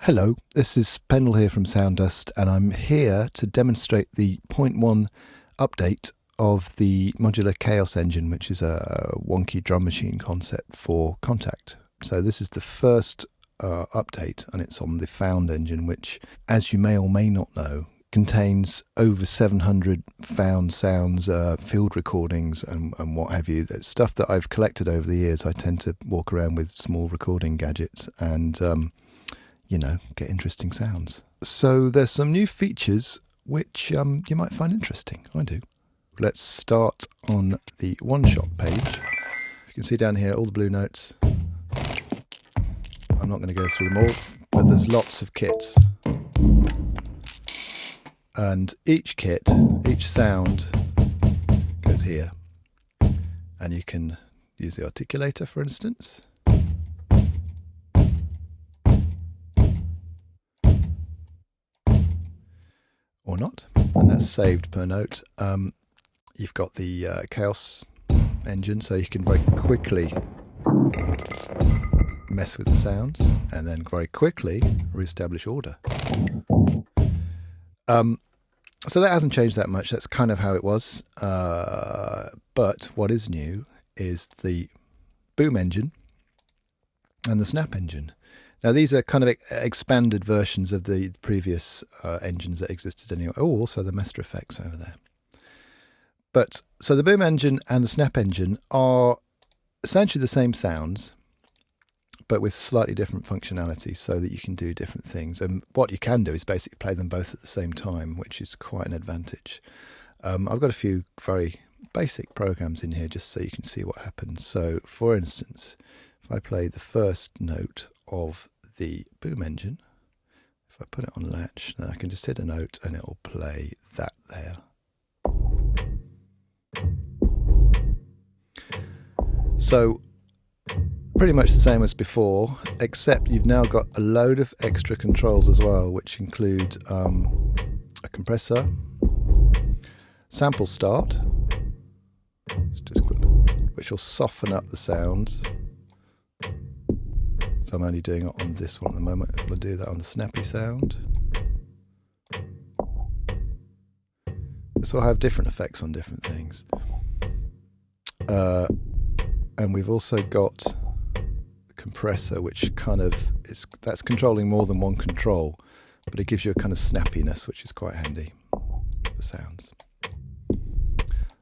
Hello, this is Pendle here from Soundust, and I'm here to demonstrate the 0.1 update of the Modular Chaos engine, which is a wonky drum machine concept for Kontakt. So this is the first update, and it's on the Found engine, which, as you may or may not know, contains over 700 found sounds, field recordings and what have you. That's stuff that I've collected over the years. I tend to walk around with small recording gadgets and get interesting sounds. So there's some new features which you might find interesting. I do. Let's start on the one-shot page. You can see down here all the blue notes. I'm not going to go through them all, but there's lots of kits. And each kit, each sound goes here. And you can use the articulator, for instance. Or not, and that's saved per note. You've got the Chaos engine, so you can very quickly mess with the sounds and then very quickly re-establish order. So that hasn't changed that much. That's kind of how it was. But what is new is the boom engine and the snap engine. Now, these are kind of expanded versions of the previous engines that existed anyway. Oh, also the master effects over there. But so the boom engine and the snap engine are essentially the same sounds, but with slightly different functionality so that you can do different things. And what you can do is basically play them both at the same time, which is quite an advantage. I've got a few very basic programs in here just so you can see what happens. So, for instance, if I play the first note of the boom engine, if I put it on latch, then I can just hit a note and it will play that there. So pretty much the same as before, except you've now got a load of extra controls as well, which include a compressor, sample start, which will soften up the sounds. So I'm only doing it on this one at the moment. I'll do that on the snappy sound. This will have different effects on different things. And we've also got the compressor, which kind of that's controlling more than one control, but it gives you a kind of snappiness, which is quite handy for sounds.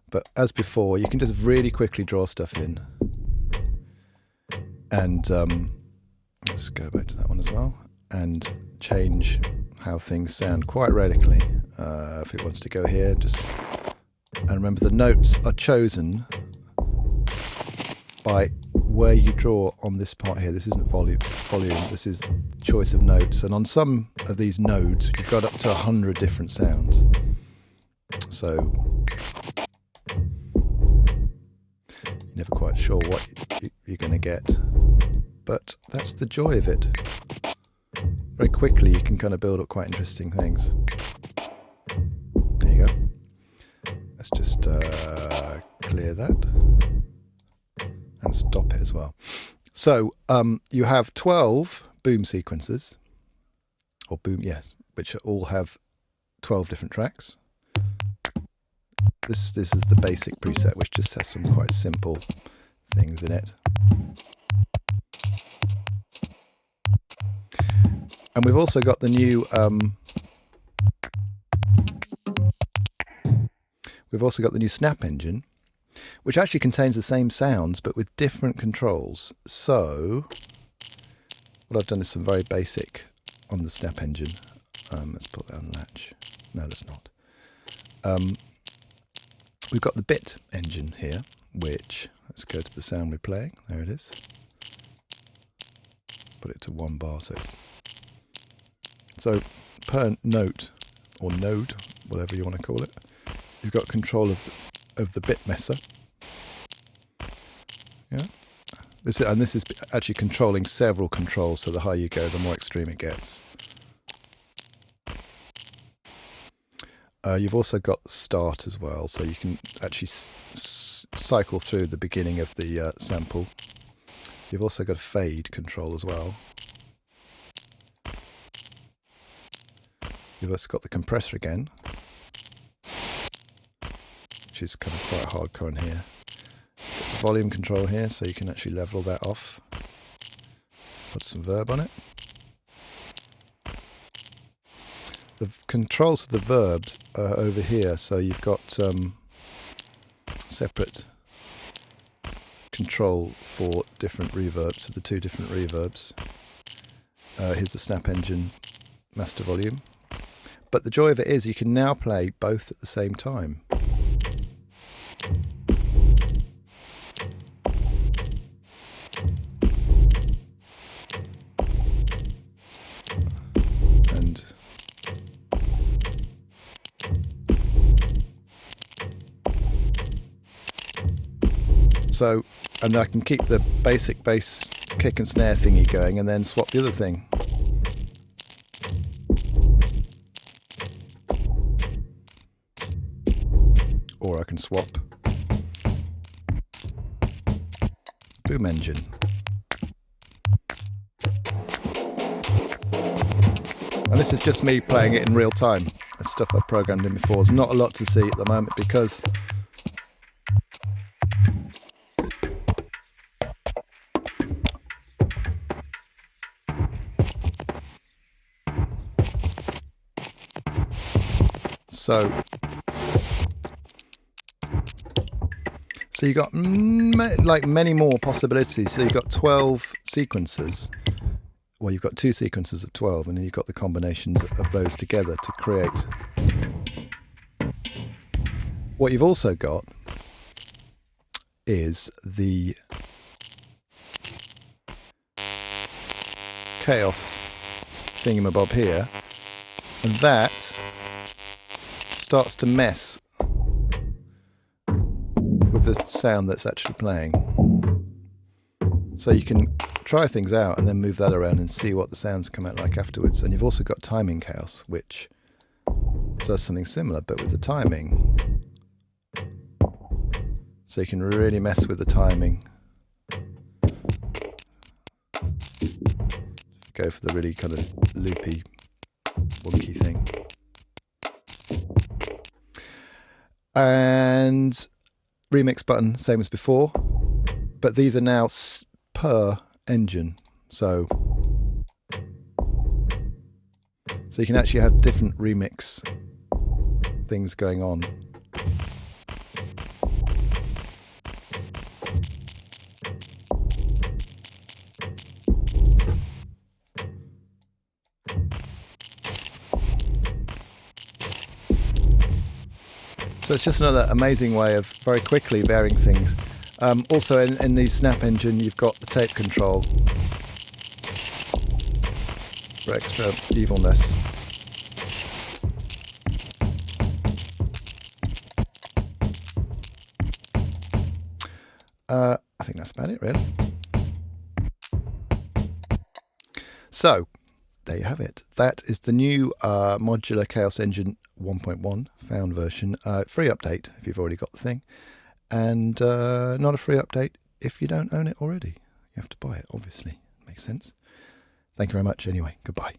But as before, you can just really quickly draw stuff in. And let's go back to that one as well and change how things sound quite radically. If it wants to go here, and remember the notes are chosen by where you draw on this part here. This isn't volume, this is choice of notes. And on some of these nodes, you've got up to 100 different sounds. So you're never quite sure what you're going to get. But that's the joy of it. Very quickly you can kind of build up quite interesting things. There you go. Let's just clear that and stop it as well. So you have 12 boom sequences, or boom, yes, which all have 12 different tracks. This is the basic preset, which just has some quite simple things in it. And we've also got the new snap engine, which actually contains the same sounds but with different controls. So what I've done is some very basic on the snap engine. Let's put that on latch. No, let's not. We've got the bit engine here, which, let's go to the sound we're playing. There it is. Put it to 1 bar, so per note, or node, whatever you want to call it, you've got control of the bit messer. Yeah, this is actually controlling several controls. So the higher you go, the more extreme it gets. You've also got the start as well, so you can actually cycle through the beginning of the sample. You've also got a fade control as well. You've also got the compressor again, which is kind of quite hardcore in here. Got the volume control here, so you can actually level that off. Put some verb on it. The controls of the verbs are over here, so you've got separate control for different reverbs, so the two different reverbs. Here's the snap engine master volume. But the joy of it is you can now play both at the same time. And so, and I can keep the basic bass kick and snare thingy going and then swap the other thing. Or I can swap boom engine. And this is just me playing it in real time. That's stuff I've programmed in before. There's not a lot to see at the moment because so you got like many more possibilities. So you've got 12 sequences. Well, you've got 2 sequences of 12, and then you've got the combinations of those together to create. What you've also got is the chaos thingamabob here, and that starts to mess with the sound that's actually playing. So you can try things out and then move that around and see what the sounds come out like afterwards. And you've also got timing chaos, which does something similar but with the timing. So you can really mess with the timing. Go for the really kind of loopy, wonky thing. And remix button, same as before, but these are now per engine, so you can actually have different remix things going on. So it's just another amazing way of very quickly varying things. Also in the snap engine you've got the tape control for extra evilness. I think that's about it really. So there you have it. That is the new Modular Chaos Engine 1.1 found version. Free update if you've already got the thing. And not a free update if you don't own it already. You have to buy it, obviously. Makes sense. Thank you very much anyway. Goodbye.